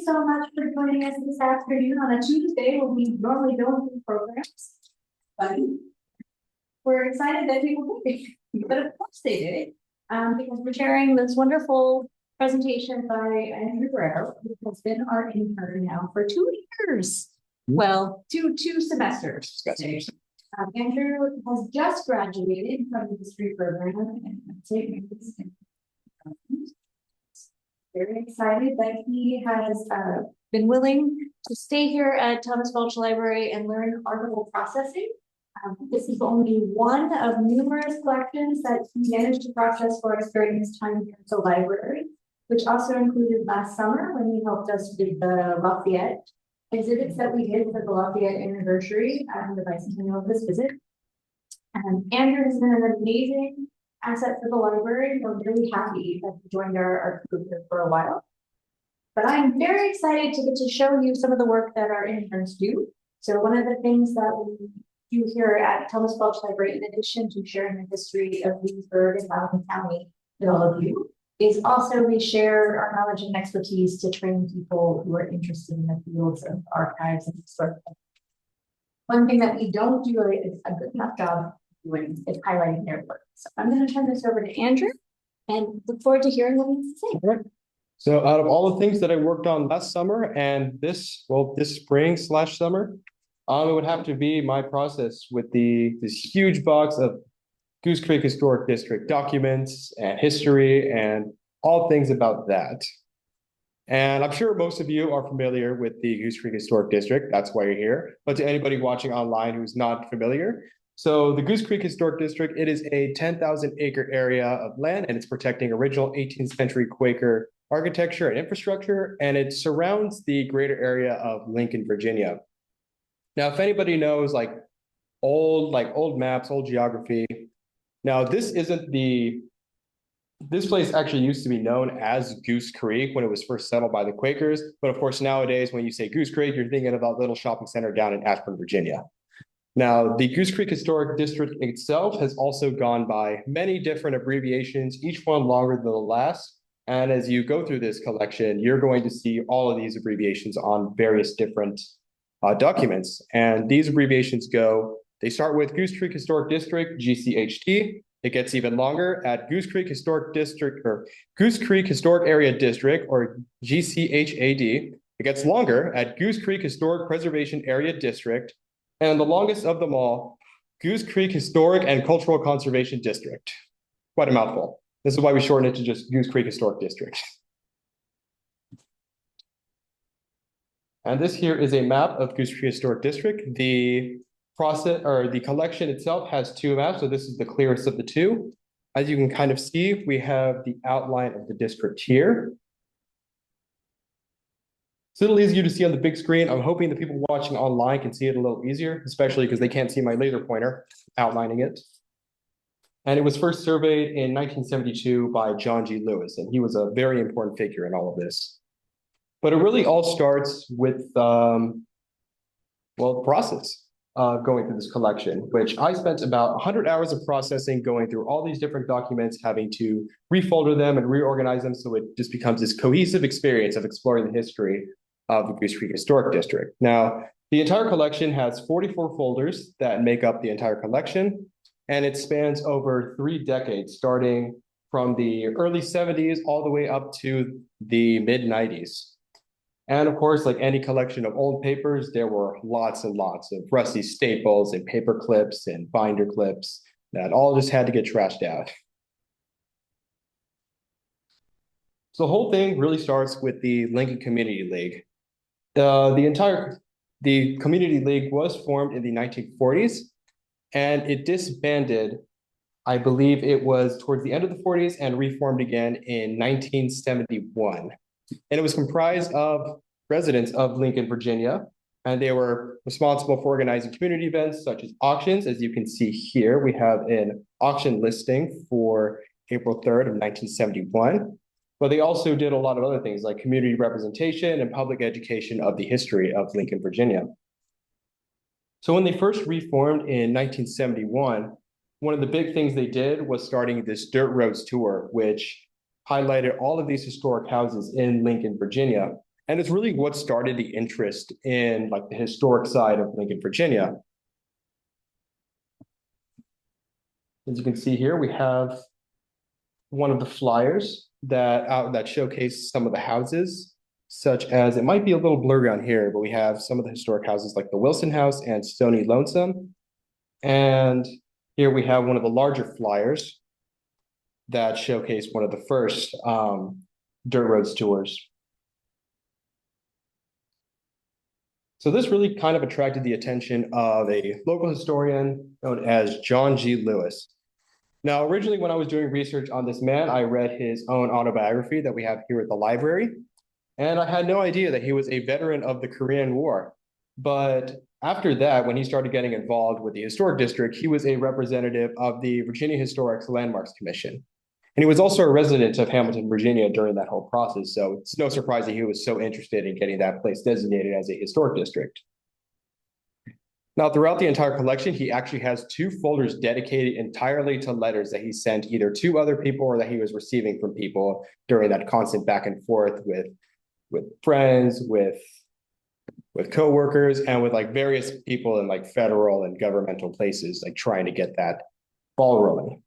so much for joining us this afternoon on a Tuesday when we normally don't do programs. But we're excited that people did it, but of course they did, because we're sharing this wonderful presentation by Andrew Guerrero, who has been our intern now for 2 years. Well, two semesters. Andrew has just graduated from the history program and very excited that he has been willing to stay here at Thomas Balch Library and learn archival processing. This is only one of numerous collections that he managed to process for us during his time here at the library, which also included last summer when he helped us with the Lafayette exhibits that we did for the Lafayette anniversary and the bicentennial of this visit. Andrew has been an amazing asset for the library. We're really happy that he joined our group here for a while. But I'm very excited to get to show you some of the work that our interns do. So one of the things that we do here at Thomas Balch Library, in addition to sharing the history of Leesburg and Loudoun County with all of you, is also we share our knowledge and expertise to train people who are interested in the fields of archives and historic. One thing that we don't do a good enough job doing is highlighting their work. So I'm going to turn this over to Andrew and look forward to hearing what he has to say. All right. So out of all the things that I worked on last summer and this spring/summer, it would have to be my process with this huge box of Goose Creek Historic District documents and history and all things about that. And I'm sure most of you are familiar with the Goose Creek Historic District. That's why you're here. But to anybody watching online who's not familiar, so the Goose Creek Historic District, it is a 10,000 acre area of land, and it's protecting original 18th century Quaker architecture and infrastructure, and it surrounds the greater area of Lincoln, Virginia. Now, if anybody knows old maps, old geography, now this place actually used to be known as Goose Creek when it was first settled by the Quakers. But of course, nowadays, when you say Goose Creek, you're thinking of that little shopping center down in Ashburn, Virginia. Now, the Goose Creek Historic District itself has also gone by many different abbreviations, each one longer than the last. And as you go through this collection, you're going to see all of these abbreviations on various different documents. And these abbreviations they start with Goose Creek Historic District, GCHD. It gets even longer at Goose Creek Historic District or Goose Creek Historic Area District, or GCHAD. It gets longer at Goose Creek Historic Preservation Area District. And the longest of them all, Goose Creek Historic and Cultural Conservation District. Quite a mouthful. This is why we shorten it to just Goose Creek Historic District. And this here is a map of Goose Creek Historic District. The collection itself has 2 maps, so this is the clearest of the 2. As you can kind of see, we have the outline of the district here. It's a little easier to see on the big screen. I'm hoping the people watching online can see it a little easier, especially because they can't see my laser pointer outlining it. And it was first surveyed in 1972 by John G. Lewis, and he was a very important figure in all of this. But it really all starts with, the process of going through this collection, which I spent about 100 hours of processing, going through all these different documents, having to refolder them and reorganize them so it just becomes this cohesive experience of exploring the history of the Goose Creek Historic District. Now, the entire collection has 44 folders that make up the entire collection, and it spans over 3 decades, starting from the early 70s all the way up to the mid-90s. And of course, like any collection of old papers, there were lots and lots of rusty staples and paper clips and binder clips that all just had to get trashed out. So the whole thing really starts with the Lincoln Community League. The Community League was formed in the 1940s, and it disbanded, I believe it was towards the end of the 40s, and reformed again in 1971. And it was comprised of residents of Lincoln, Virginia, and they were responsible for organizing community events such as auctions. As you can see here, we have an auction listing for April 3rd of 1971. But they also did a lot of other things like community representation and public education of the history of Lincoln, Virginia. So when they first reformed in 1971, one of the big things they did was starting this Dirt Roads tour, which highlighted all of these historic houses in Lincoln, Virginia. And it's really what started the interest in like the historic side of Lincoln, Virginia. As you can see here, we have one of the flyers that showcase some of the houses, such as, it might be a little blurry on here, but we have some of the historic houses like the Wilson House and Stony Lonesome. And here we have one of the larger flyers that showcase one of the first dirt roads tours. So this really kind of attracted the attention of a local historian known as John G. Lewis. Now, originally, when I was doing research on this man, I read his own autobiography that we have here at the library, and I had no idea that he was a veteran of the Korean War. But after that, when he started getting involved with the Historic District, he was a representative of the Virginia Historic Landmarks Commission. And he was also a resident of Hamilton, Virginia during that whole process. So it's no surprise that he was so interested in getting that place designated as a historic district. Now, throughout the entire collection, he actually has 2 folders dedicated entirely to letters that he sent either to other people or that he was receiving from people during that constant back and forth with friends, with coworkers, and with like various people in like federal and governmental places, like trying to get that ball rolling.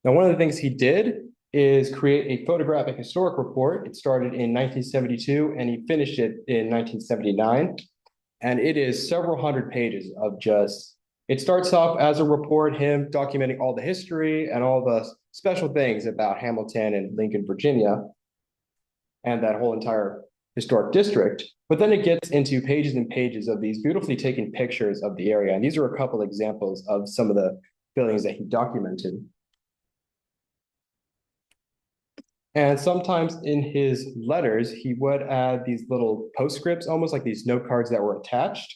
Now, one of the things he did is create a photographic historic report. It started in 1972 and he finished it in 1979. And it is several hundred pages of just, it starts off as a report, him documenting all the history and all the special things about Hamilton and Lincoln, Virginia, and that whole entire historic district. But then it gets into pages and pages of these beautifully taken pictures of the area. And these are a couple examples of some of the buildings that he documented. And sometimes in his letters, he would add these little postscripts, almost like these note cards that were attached.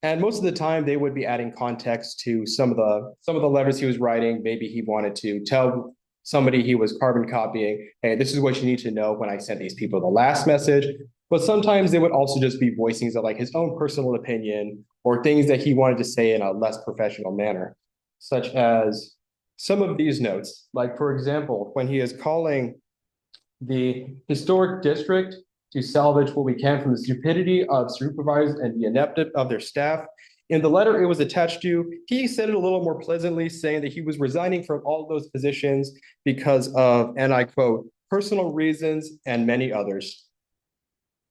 And most of the time, they would be adding context to some of the letters he was writing. Maybe he wanted to tell somebody he was carbon copying, hey, this is what you need to know when I sent these people the last message. But sometimes they would also just be voicings of like his own personal opinion or things that he wanted to say in a less professional manner, such as some of these notes, like for example, when he is calling the historic district to salvage what we can from the stupidity of supervisors and the ineptitude of their staff. In the letter it was attached to, he said it a little more pleasantly, saying that he was resigning from all those positions because of, and I quote, personal reasons and many others.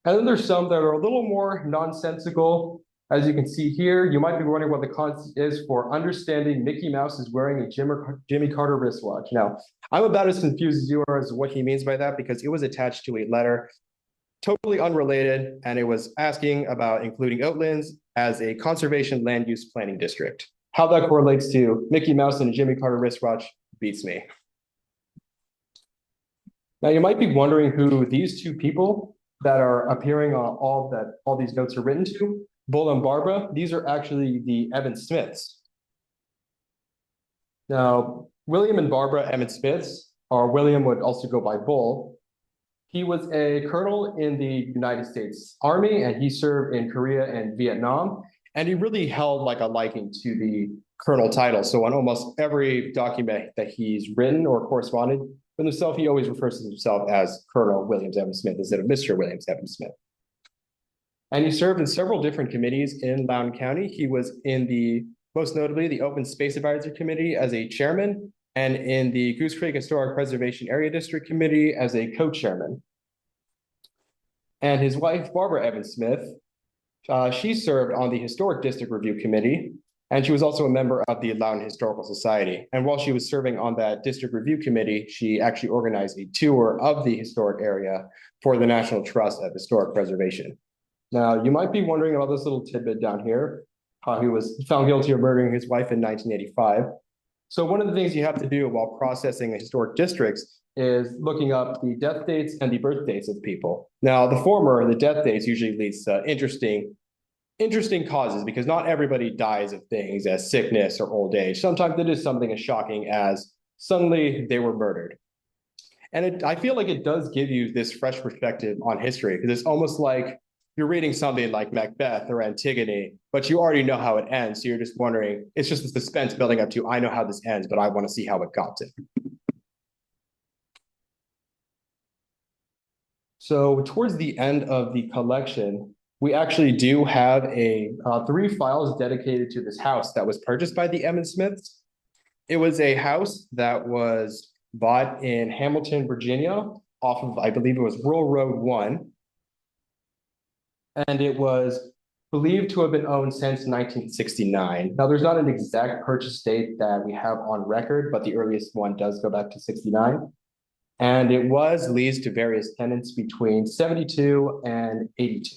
And then there's some that are a little more nonsensical. As you can see here, you might be wondering what the concept is for understanding Mickey Mouse is wearing a Jimmy Carter wristwatch. Now, I'm about as confused as you are as to what he means by that, because it was attached to a letter totally unrelated, and it was asking about including Oatlands as a conservation land use planning district. How that correlates to Mickey Mouse and a Jimmy Carter wristwatch beats me. Now, you might be wondering who these 2 people that are appearing on all these notes are written to. Bull and Barbara, these are actually the Evans Smiths. Now, William and Barbara Evans Smiths, or William would also go by Bull. He was a colonel in the United States Army, and he served in Korea and Vietnam. And he really held like a liking to the colonel title. So on almost every document that he's written or corresponded with himself, he always refers to himself as Colonel Williams Evans Smith instead of Mr. Williams Evans Smith. And he served in several different committees in Loudoun County. He was in the, most notably, the Open Space Advisory Committee as a chairman, and in the Goose Creek Historic Preservation Area District Committee as a co-chairman. And his wife, Barbara Evans Smith, she served on the Historic District Review Committee, and she was also a member of the Loudoun Historical Society. And while she was serving on that District Review Committee, she actually organized a tour of the historic area for the National Trust of Historic Preservation. Now, you might be wondering about this little tidbit down here, how he was found guilty of murdering his wife in 1985. So one of the things you have to do while processing the historic districts is looking up the death dates and the birth dates of people. Now, the former, the death dates, usually leads to interesting causes, because not everybody dies of things as sickness or old age. Sometimes it is something as shocking as suddenly they were murdered. And I feel like it does give you this fresh perspective on history, because it's almost like you're reading something like Macbeth or Antigone, but you already know how it ends. So you're just wondering, it's just the suspense building up to, I know how this ends, but I want to see how it got to. So towards the end of the collection, we actually do have a 3 files dedicated to this house that was purchased by the Emmett Smiths. It was a house that was bought in Hamilton, Virginia, off of, I believe it was Rural Road 1. And it was believed to have been owned since 1969. Now, there's not an exact purchase date that we have on record, but the earliest one does go back to 69. And it was leased to various tenants between 72 and 82.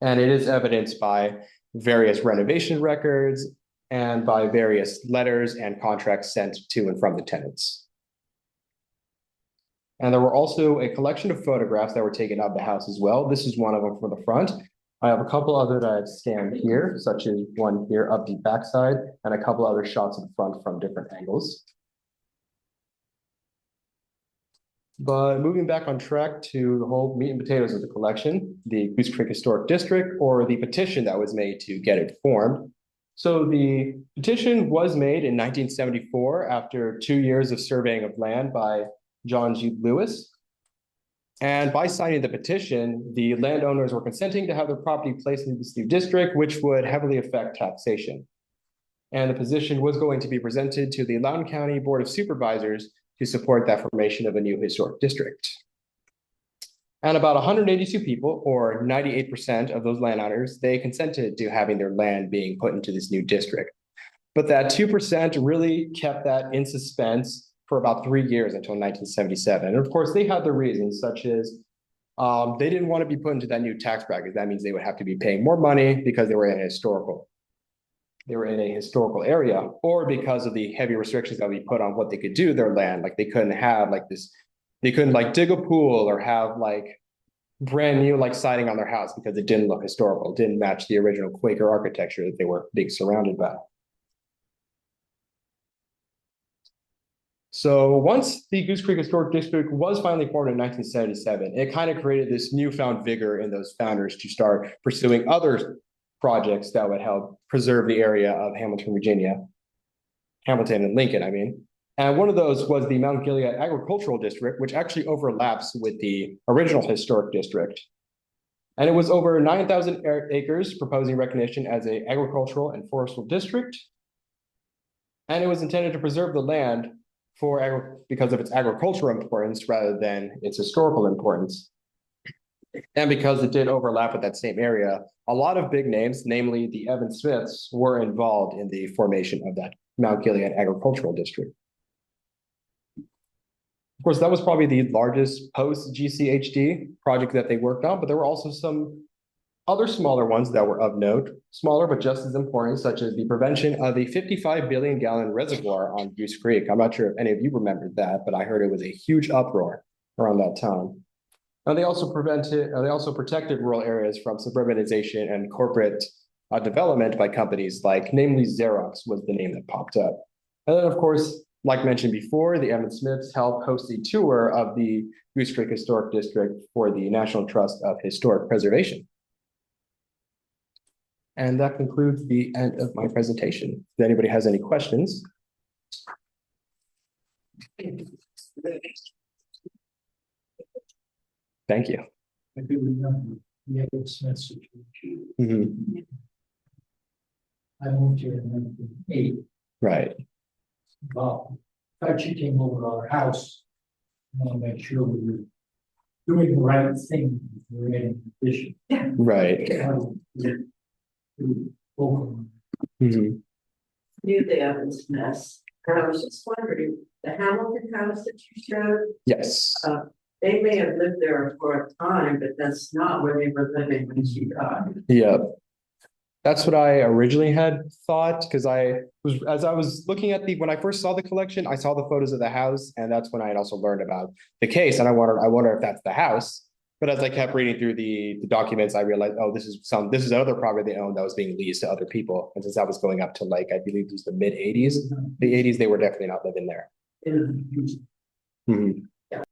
And it is evidenced by various renovation records and by various letters and contracts sent to and from the tenants. And there were also a collection of photographs that were taken of the house as well. This is one of them from the front. I have a couple other that I've scanned here, such as one here of the backside, and a couple other shots of the front from different angles. But moving back on track to the whole meat and potatoes of the collection, the Goose Creek Historic District, or the petition that was made to get it formed. So the petition was made in 1974 after 2 years of surveying of land by John G. Lewis. And by signing the petition, the landowners were consenting to have their property placed in this new district, which would heavily affect taxation. And the petition was going to be presented to the Loudoun County Board of Supervisors to support that formation of a new historic district. And about 182 people, or 98% of those landowners, they consented to having their land being put into this new district. But that 2% really kept that in suspense for about 3 years until 1977. And of course, they had their reasons, such as they didn't want to be put into that new tax bracket. That means they would have to be paying more money because they were in a historical area, or because of the heavy restrictions that we put on what they could do with their land. Like they couldn't have like this, they couldn't like dig a pool or have like brand new like siding on their house because it didn't look historical, didn't match the original Quaker architecture that they were being surrounded by. So once the Goose Creek Historic District was finally formed in 1977, it kind of created this newfound vigor in those founders to start pursuing other projects that would help preserve the area of Hamilton, Virginia, Hamilton and Lincoln, I mean. And one of those was the Mount Gilead Agricultural District, which actually overlaps with the original historic district. And it was over 9,000 acres, proposing recognition as an agricultural and forestal district. And it was intended to preserve the land because of its agricultural importance rather than its historical importance. And because it did overlap with that same area, a lot of big names, namely the Evan Smiths, were involved in the formation of that Mount Gilead Agricultural District. Of course, that was probably the largest post-GCHD project that they worked on, but there were also some other smaller ones that were of note, smaller but just as important, such as the prevention of a 55 billion gallon reservoir on Goose Creek. I'm not sure if any of you remembered that, but I heard it was a huge uproar around that time. And they also protected rural areas from suburbanization and corporate development by companies like, namely Xerox was the name that popped up. And then, of course, like mentioned before, the Emmett Smiths helped host a tour of the Goose Creek Historic District for the National Trust of Historic Preservation. And that concludes the end of my presentation. If anybody has any questions. Thank you. I do remember the Edward Smith situation. Mm-hmm. I moved here in 1908. Right. Well, after she came over to our house, I want to make sure we were doing the right thing. We were in addition. Right. Mm-hmm. Knew the Evans mess, and I was just wondering, the Hamilton house that you showed, Yes. they may have lived there for a time, but that's not where they were living when she died. Yeah. That's what I originally had thought, because as I was looking at when I first saw the collection, I saw the photos of the house, and that's when I had also learned about the case, and I wonder if that's the house. But as I kept reading through the documents, I realized, oh, this is another property they owned that was being leased to other people. And since that was going up to like, I believe it was the mid 80s, the 80s, they were definitely not living there. Mm-hmm.